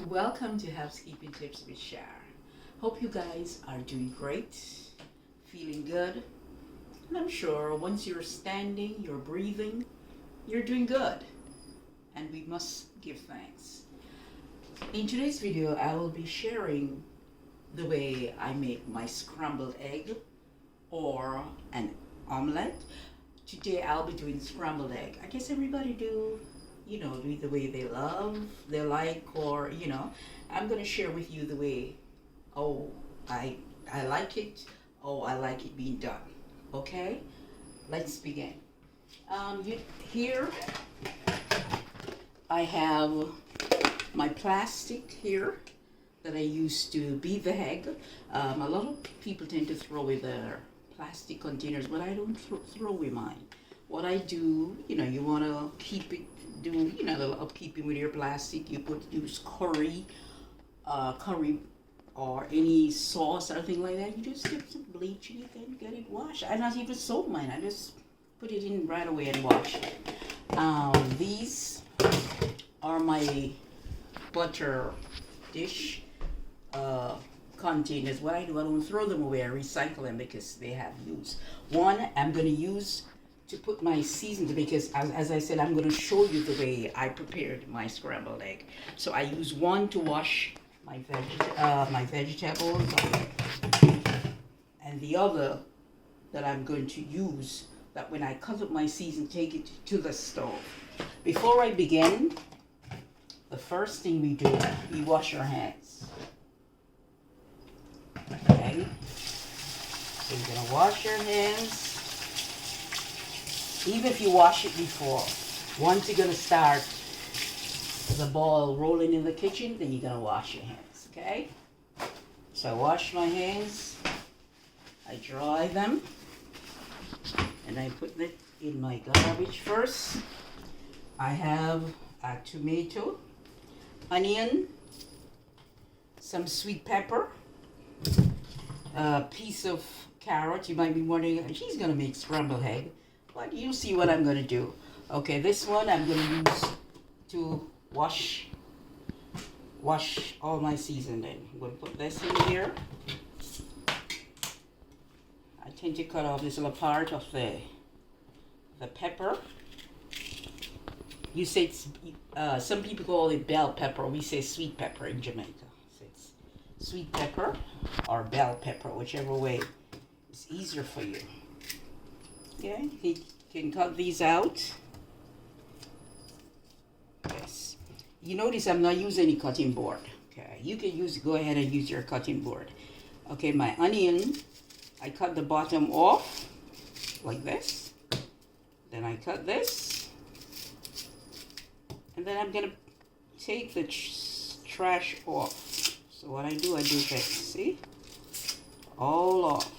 Welcome to Housekeeping Tips with Shar. Hope you guys are doing great, feeling good. And I'm sure once you're standing, you're breathing, you're doing good. And we must give thanks. In today's video, I will be sharing the way I make my scrambled egg or an omelette. Today I'll be doing scrambled egg. I guess everybody do it the way they love, they like, or I'm gonna share with you the way, I like it, I like it being done. Okay, let's begin. Here I have my plastic here that I use to beat the egg. A lot of people tend to throw away their plastic containers, but I don't throw away mine. What I do, you want to keep it, do a little upkeeping with your plastic. You use curry or any sauce or anything like that. You just dip some bleach in it and get it washed. I not even soak mine. I just put it in right away and wash it. These are my butter dish containers. What I do, I don't throw them away. I recycle them because they have use. One I'm going to use to put my seasoning, because as I said, I'm going to show you the way I prepared my scrambled egg. So I use one to wash my vegetables, and the other that I'm going to use, that when I cut up my seasoning, take it to the stove. Before I begin, the first thing we do, we wash our hands. Okay, so you're going to wash your hands. Even if you wash it before, once you're going to start the ball rolling in the kitchen, then you're going to wash your hands, okay? So I wash my hands, I dry them, and I put it in my garbage first. I have a tomato, onion, some sweet pepper, a piece of carrot. You might be wondering, she's going to make scrambled egg. But you see what I'm going to do. Okay, this one I'm going to use to wash all my seasoning. I'm going to put this in here. I tend to cut off this little part of the pepper. You say it's, some people call it bell pepper. We say sweet pepper in Jamaica. So it's sweet pepper or bell pepper, whichever way is easier for you. Okay, you can cut these out. Yes. You notice I'm not using any cutting board. Okay, you can go ahead and use your cutting board. Okay, my onion, I cut the bottom off like this. Then I cut this. And then I'm going to take the trash off. So what I do this. See? All off.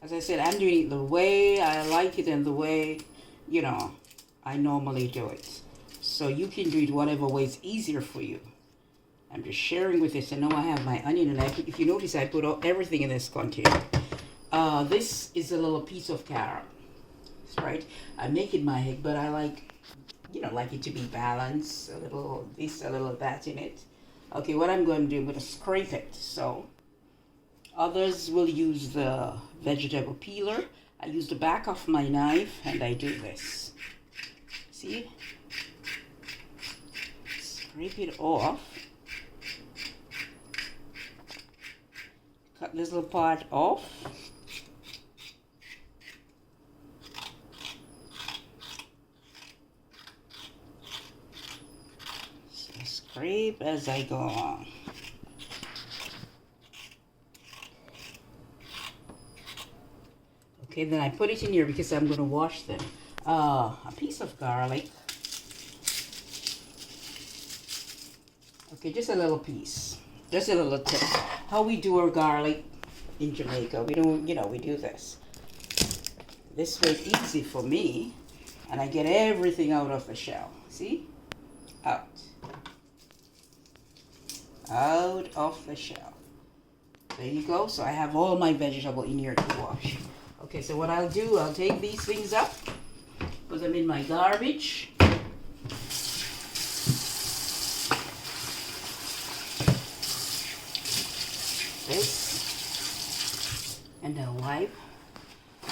As I said, I'm doing it the way I like it and the way, I normally do it. So you can do it whatever way is easier for you. I'm just sharing with this. I know I have my onion, and if you notice, I put everything in this container. This is a little piece of carrot, right? I'm making my egg, but I like it to be balanced. A little this, a little that in it. Okay, what I'm going to do, I'm going to scrape it. So others will use the vegetable peeler. I use the back of my knife and I do this. See? Scrape it off. Cut this little part off. So scrape as I go along. Okay, then I put it in here because I'm going to wash them. A piece of garlic. Okay, just a little piece. Just a little tip. How we do our garlic in Jamaica. We don't, we do this. This way easy for me. And I get everything out of the shell. See? Out. Out of the shell. There you go. So I have all my vegetable in here to wash. Okay, so what I'll do, I'll take these things up, put them in my garbage.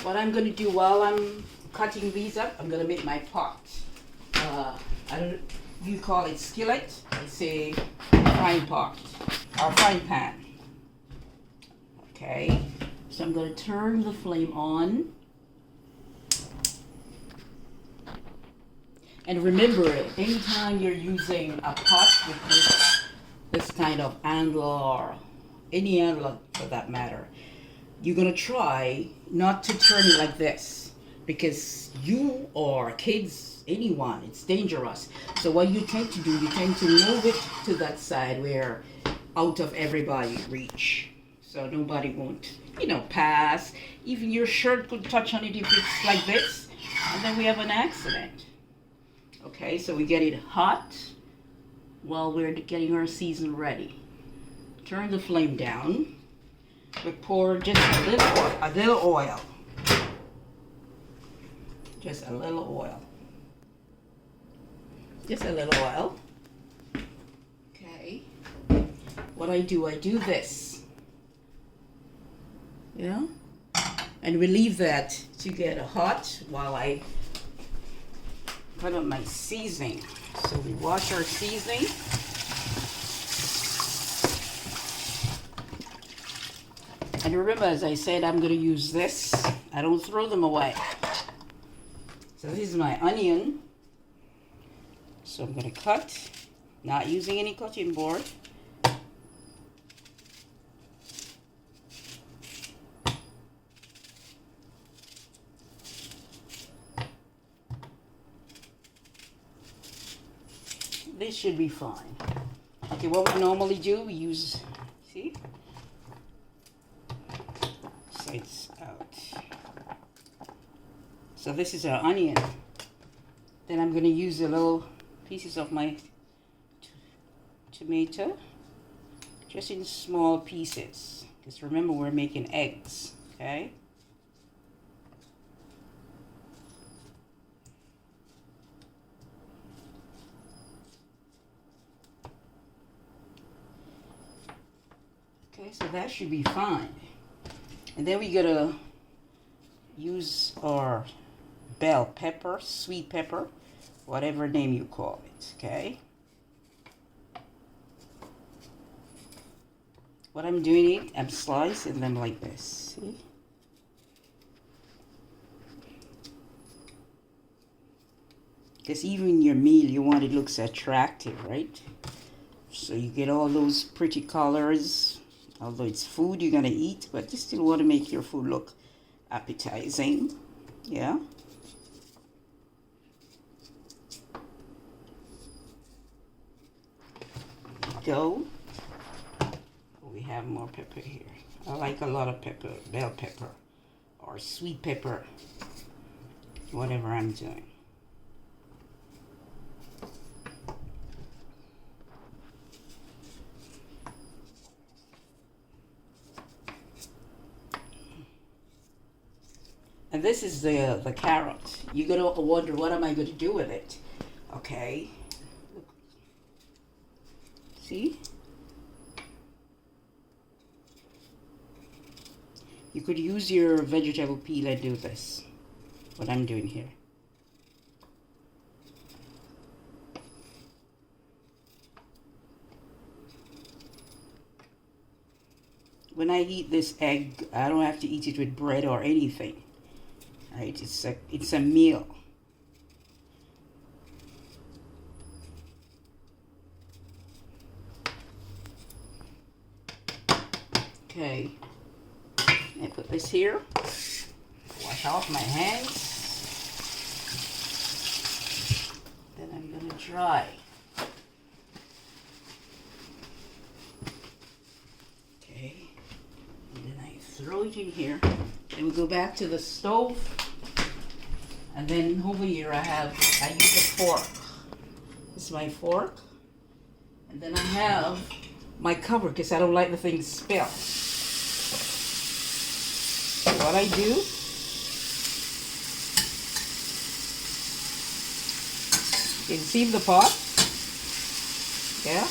What I'm going to do while I'm cutting these up, I'm going to make my pot. I don't, you call it skillet, I say frying pot or frying pan. Okay, so I'm going to turn the flame on. And remember, anytime you're using a pot with this kind of handle or any handle for that matter, you're going to try not to turn it like this because you or kids, anyone, it's dangerous. So what you tend to do, you tend to move it to that side where out of everybody's reach. So nobody won't, pass. Even your shirt could touch on it if it's like this, and then we have an accident. Okay, so we get it hot while we're getting our season ready. Turn the flame down. We pour just a little oil. Just a little oil. Just a little oil. Okay. What I do this. Yeah? And we leave that to get hot while I put up my seasoning. So we wash our seasoning. And remember, as I said, I'm going to use this. I don't throw them away. So this is my onion. So I'm going to cut, not using any cutting board. This should be fine. Okay, what we normally do, we use, see? Sides out. So this is our onion. Then I'm going to use the little pieces of my tomato, just in small pieces. Because remember, we're making eggs, okay? Okay, so that should be fine. And then we gotta use our bell pepper, sweet pepper, whatever name you call it, okay? What I'm doing, I'm slicing them like this, see? Because even in your meal, you want it looks attractive, right? So you get all those pretty colors. Although it's food you're gonna eat, but you still want to make your food look appetizing. Yeah. Go. We have more pepper here. I like a lot of pepper, bell pepper, or sweet pepper, whatever I'm doing. And this is the carrot. You're going to wonder, what am I going to do with it? Okay. See? You could use your vegetable peel and do this. What I'm doing here. When I eat this egg, I don't have to eat it with bread or anything. Right? It's a meal. Okay. I put this here. Wash off my hands. Then I'm gonna dry. Okay. And then I throw it in here. Then we go back to the stove. And then over here I use a fork. This is my fork. And then I have my cover because I don't like the thing to spill. So what I do, you can see the pot. Yeah.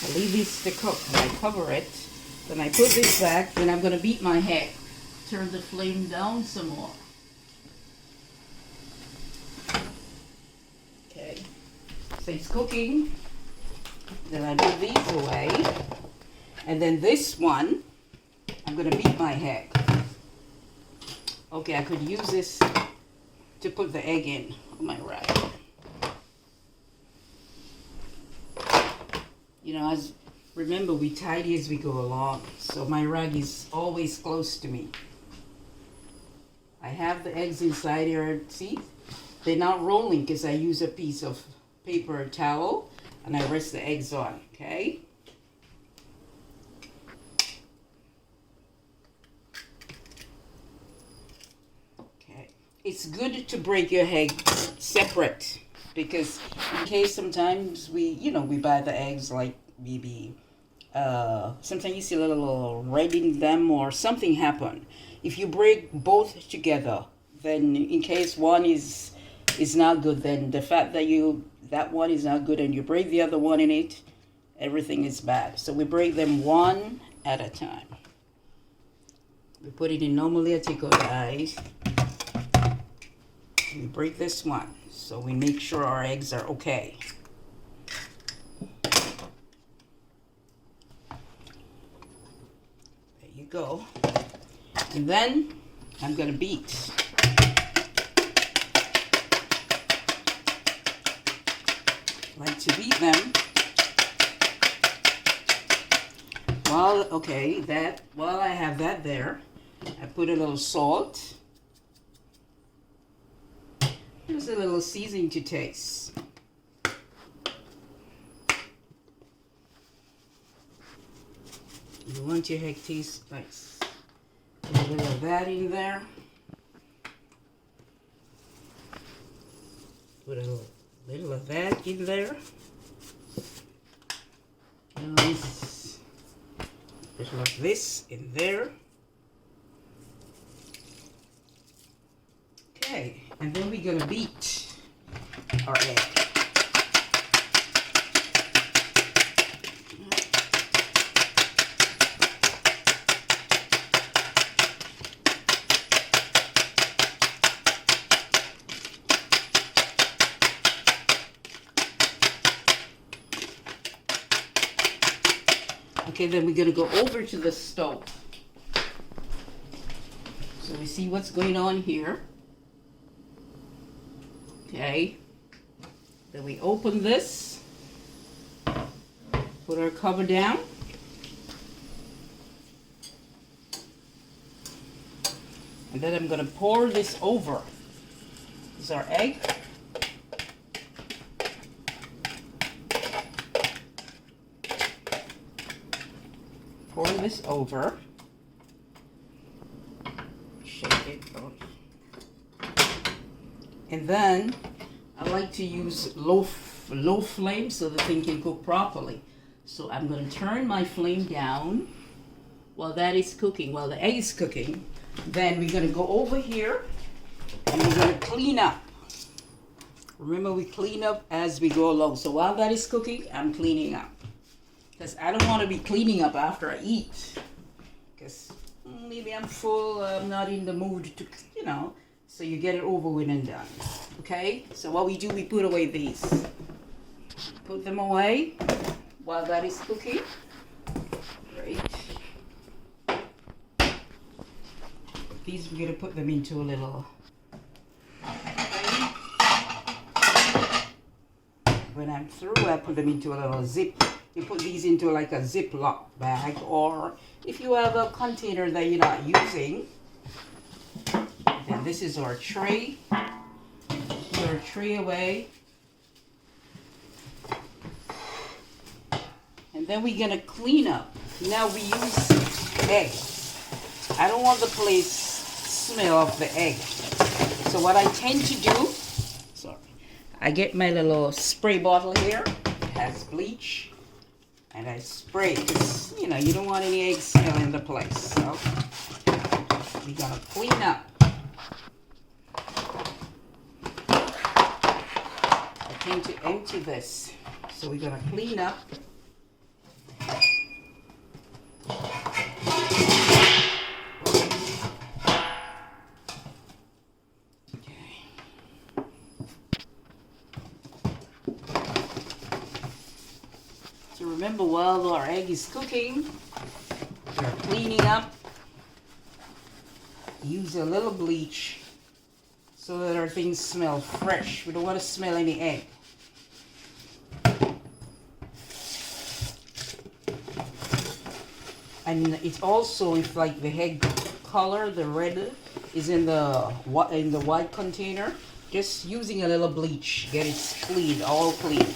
I leave this to cook and I cover it Then I put this back, then I'm going to beat my egg. Turn the flame down some more. Okay, so it's cooking. Then I put these away. And then this one, I'm going to beat my egg. Okay, I could use this to put the egg in on my rag. You know, remember we tidy as we go along, so my rag is always close to me. I have the eggs inside here, see? They're not rolling because I use a piece of paper or towel and I rest the eggs on, okay? It's good to break your egg separate because in case sometimes we buy the eggs like maybe sometimes you see a little red in them or something happen. If you break both together, then in case one is not good, then the fact that one is not good and you break the other one in it, everything is bad. So we break them one at a time. We put it in normally. I take out the eyes. We break this one, so we make sure our eggs are okay. There you go. And then I'm going to beat. I like to beat them. While I have that there, I put a little salt. Just a little seasoning to taste. You want your egg to taste nice. Put a little of that in there. Put a little of that in there. Nice. A little of this in there. Okay, and then we're going to beat our egg. Okay, then we're going to go over to the stove. So we see what's going on here. Okay, then we open this, put our cover down, and then I'm going to pour this over. This is our egg. Pour this over, shake it out. And then I like to use low flame so the thing can cook properly. So I'm going to turn my flame down while that is cooking, while the egg is cooking. Then we're going to go over here and we're going to clean up. Remember, we clean up as we go along. So while that is cooking, I'm cleaning up. Because I don't want to be cleaning up after I eat. Because maybe I'm full, I'm not in the mood to, So you get it over with and done. Okay? So what we do, we put away these. Put them away while that is cooking. Great. These, we're going to put them into a little... When I'm through, I put them into a little zip. You put these into like a Ziploc bag, or if you have a container that you're not using, then this is our tray. Put our tray away. And then we're gonna clean up. Now we use eggs. I don't want the place smell of the egg. So what I tend to do, I get my little spray bottle here. It has bleach. And I spray, because, you don't want any eggs smelling the place. So, we're going to clean up. I tend to empty this. So, we're going to clean up. Remember, while our egg is cooking, we're cleaning up. Use a little bleach so that our things smell fresh. We don't want to smell any egg. And it's also, if like the egg color, the red is in the white container, just using a little bleach, get it clean, all clean.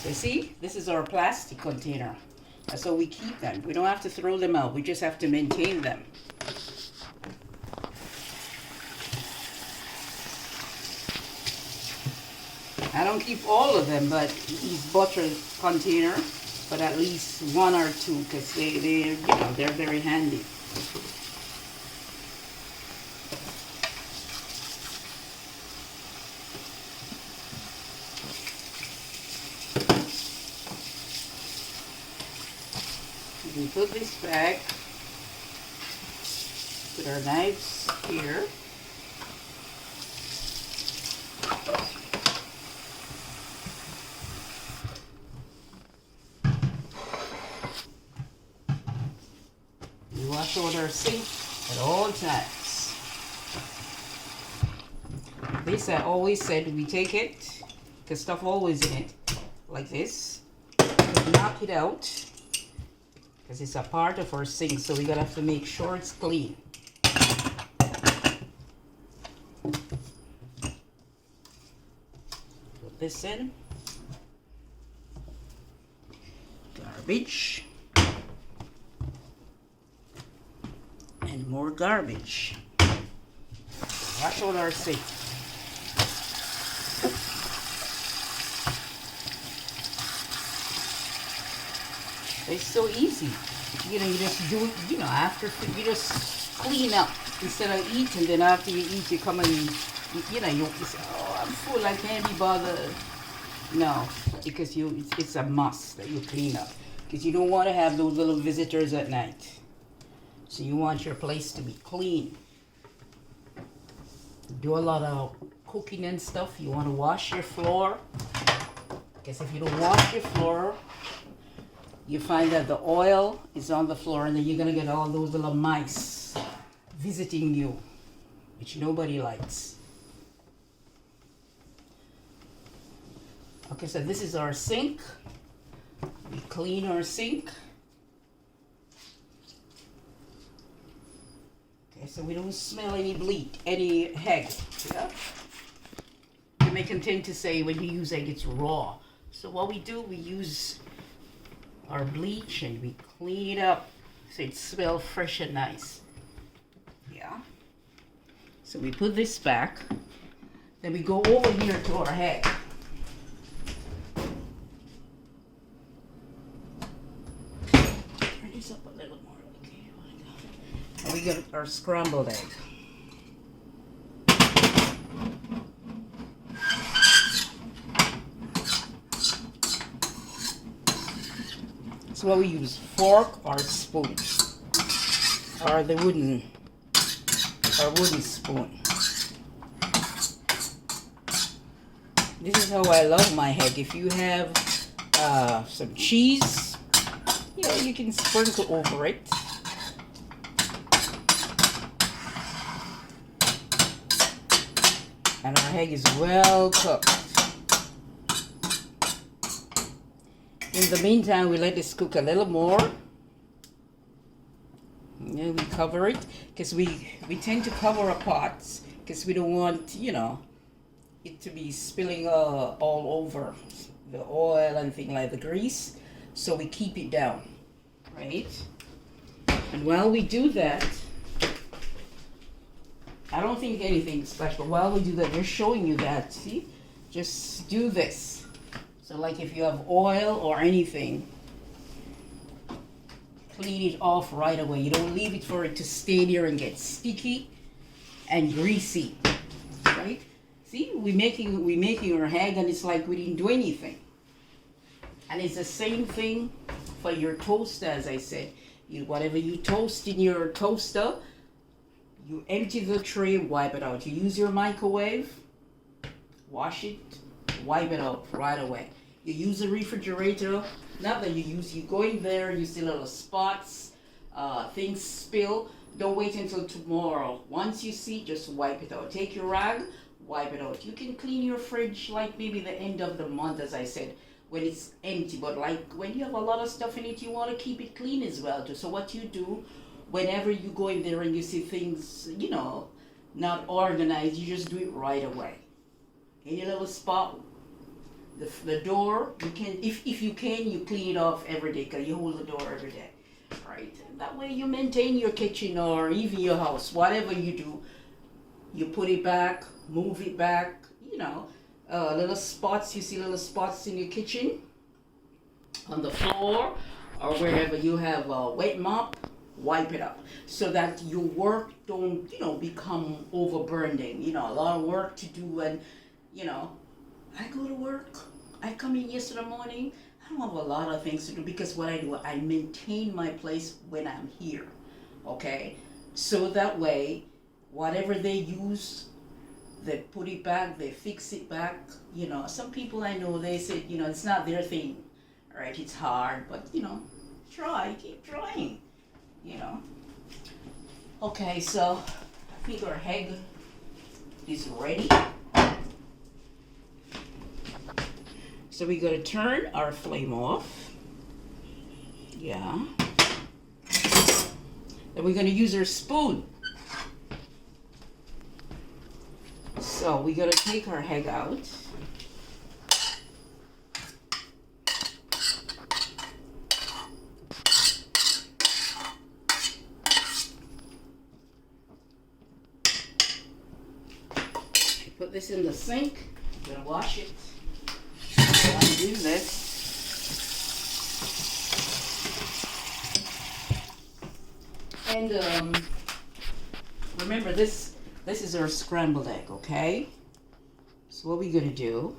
So see, this is our plastic container. That's how we keep them. We don't have to throw them out. We just have to maintain them. I don't keep all of them, but these butter container, but at least one or two, because they're very handy. We put this back, put our knives here. We wash out our sink at all times. This I always said, we take it, because stuff always in it, like this, knock it out. Because it's a part of our sink, so we gotta have to make sure it's clean. Put this in. Garbage. And more garbage. Wash out our sink. It's so easy. You just do it, after you just clean up. Instead of eating, then after you eat, you come and, you say, oh, I'm full, I can't be bothered. No, because it's a must that you clean up. Because you don't want to have those little visitors at night. So you want your place to be clean. Do a lot of cooking and stuff. You want to wash your floor. Because if you don't wash your floor, you find that the oil is on the floor, and then you're going to get all those little mice visiting you, which nobody likes. Okay, so this is our sink. We clean our sink. Okay, so we don't smell any any egg. Yeah? You may tend to say when you use egg, it's raw. So what we do, we use our bleach and we clean it up so it smells fresh and nice. Yeah. So we put this back. Then we go over here to our egg. Turn this up a little more. Okay. And we got our scrambled egg. So what we use, fork or spoon, or the wooden spoon. This is how I love my egg. If you have some cheese, you can sprinkle over it. And our egg is well cooked. In the meantime, we let this cook a little more. And we cover it, because we tend to cover our pots because we don't want, it to be spilling all over the oil and things like the grease. So we keep it down, right? And while we do that, I don't think anything special. While we do that, they're showing you that. See, just do this. So like if you have oil or anything, clean it off right away. You don't leave it for it to stay there and get sticky and greasy, right? See, we're making our egg, and it's like we didn't do anything. And it's the same thing for your toaster, as I said. Whatever you toast in your toaster, you empty the tray, wipe it out. You use your microwave, wash it, wipe it out right away. You use the refrigerator, not that you go in there, you see little spots, things spill. Don't wait until tomorrow. Once you see, just wipe it out. Take your rag, wipe it out. You can clean your fridge like maybe the end of the month, as I said, when it's empty. But like when you have a lot of stuff in it, you want to keep it clean as well too. So what you do, whenever you go in there and you see things, not organized, you just do it right away. Any little spot, the door, you can, if you can, you clean it off every day because you hold the door every day, right? And that way you maintain your kitchen or even your house, whatever you do, you put it back, move it back, little spots, you see little spots in your kitchen, on the floor, or wherever you have a wet mop, wipe it up so that your work don't, become overburdening. A lot of work to do, and, I go to work, I come in yesterday morning, I don't have a lot of things to do because what I do, I maintain my place when I'm here, okay? So that way, whatever they use, they put it back, they fix it back. Some people I know, they said, it's not their thing, right? It's hard, but, keep trying, Okay, so I think our egg is ready. So we're going to turn our flame off. Yeah. Then we're going to use our spoon. So we're going to take our egg out. Put this in the sink. I'm going to wash it. While I'm doing this, and remember this is our scrambled egg, okay? So what we're gonna do,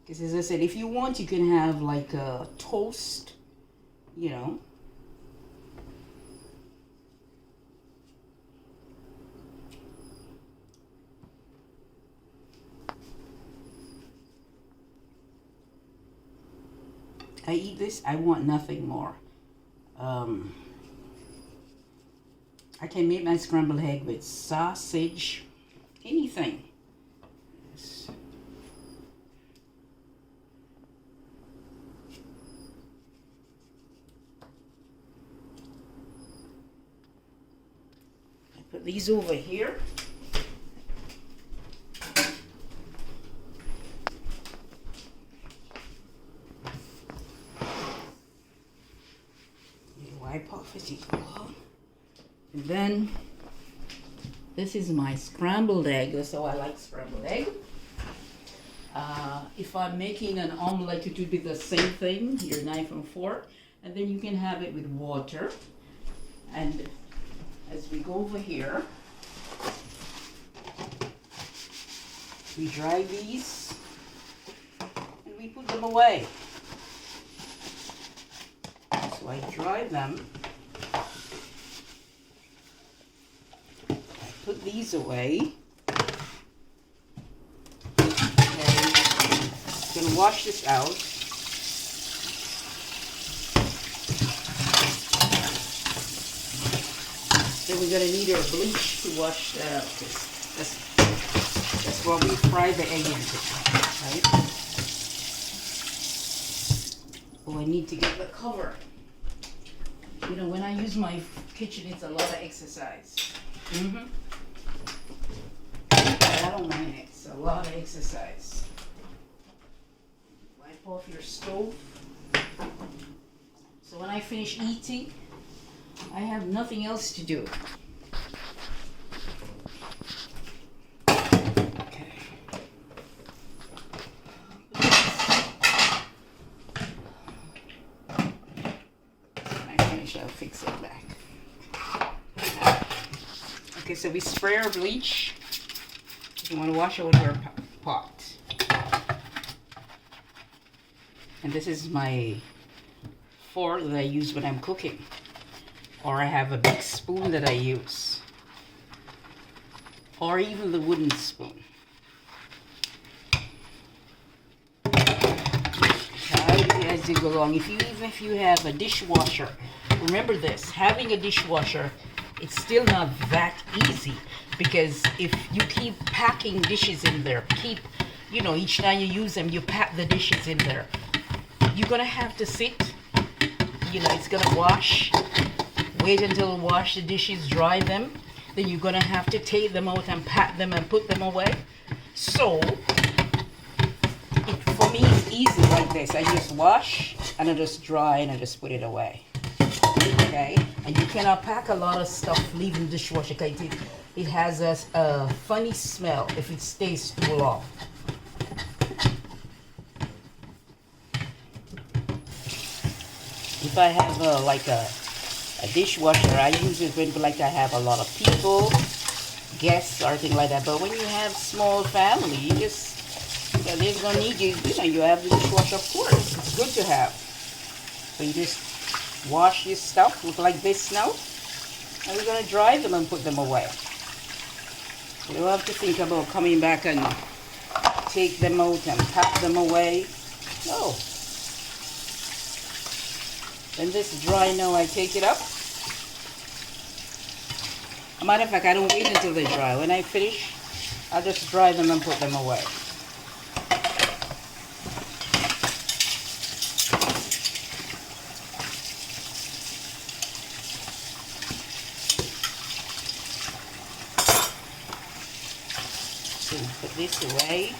because as I said, if you want, you can have like a toast, I eat this, I want nothing more. I can make my scrambled egg with sausage, anything. Yes. I put these over here. Wipe off as you go on. And then this is my scrambled egg. That's how I like scrambled egg. If I'm making an omelette, it would be the same thing, your knife and fork. And then you can have it with water. And as we go over here, we dry these and we put them away. So I dry them. I put these away. Okay. I'm gonna wash this out. Then we're gonna need our bleach to wash that out. That's what we fry the egg into, right? Oh, I need to get the cover. When I use my kitchen, it's a lot of exercise. I don't mind it. It's a lot of exercise. Wipe off your stove. So when I finish eating, I have nothing else to do. Okay. I'll fix it back. Okay, so we spray our bleach. You want to wash out your pot. And this is my fork that I use when I'm cooking. Or I have a big spoon that I use. Or even the wooden spoon. as you go along. Even if you have a dishwasher, remember this: having a dishwasher, it's still not that easy, because if you keep packing dishes in there, each time you use them, you pack the dishes in there. You're gonna have to sit. It's gonna wash. Wait until wash the dishes, dry them. Then you're gonna have to take them out and pack them and put them away. So for me, it's easy like this. I just wash and I just dry and I just put it away. Okay, and you cannot pack a lot of stuff leaving the dishwasher because it has a funny smell if it stays too long. If I have a dishwasher, I use it when I have a lot of people, guests, or things like that. But when you have small family, you just there's no need. You have the dishwasher, of course. It's good to have. So you just wash your stuff, look like this now, and we're gonna dry them and put them away. You don't have to think about coming back and take them out and pack them away. No. When this is dry now, I take it up. As a matter of fact, I don't wait until they dry. When I finish, I'll just dry them and put them away. So put this away.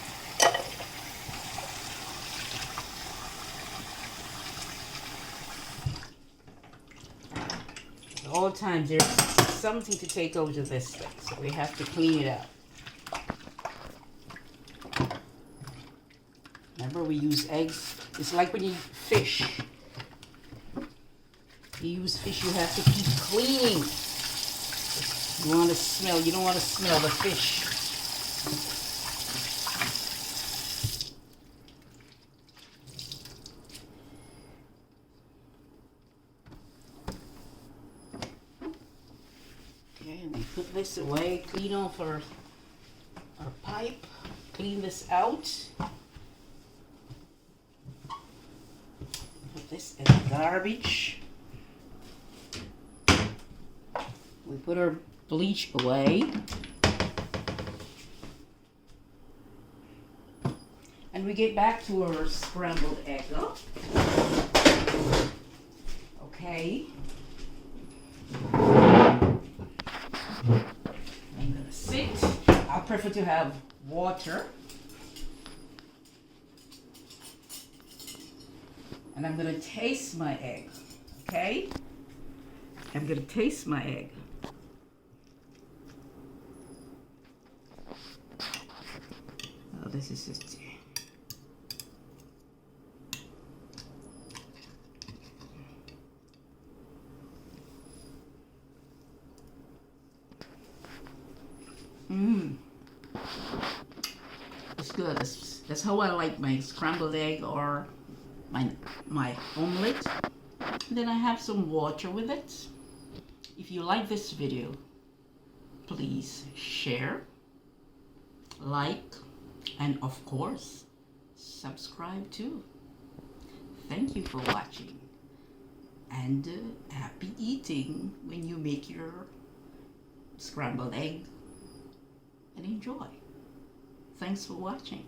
At all times there's something to take out of this thing, so we have to clean it out. Remember, we use eggs. It's like when you fish. You use fish, you have to keep cleaning. You want to smell. You don't want to smell the fish. Okay, and we put this away. Clean off our pipe. Clean this out. Put this in the garbage. We put our bleach away. And we get back to our scrambled egg. Okay. I'm gonna sit. I prefer to have water. And I'm gonna taste my egg. Okay? I'm gonna taste my egg. Oh, this is just... It's good. That's how I like my scrambled egg or my omelet. And then I have some water with it. If you like this video, please share, like, and of course, subscribe too. Thank you for watching. And happy eating when you make your scrambled egg. And enjoy. Thanks for watching.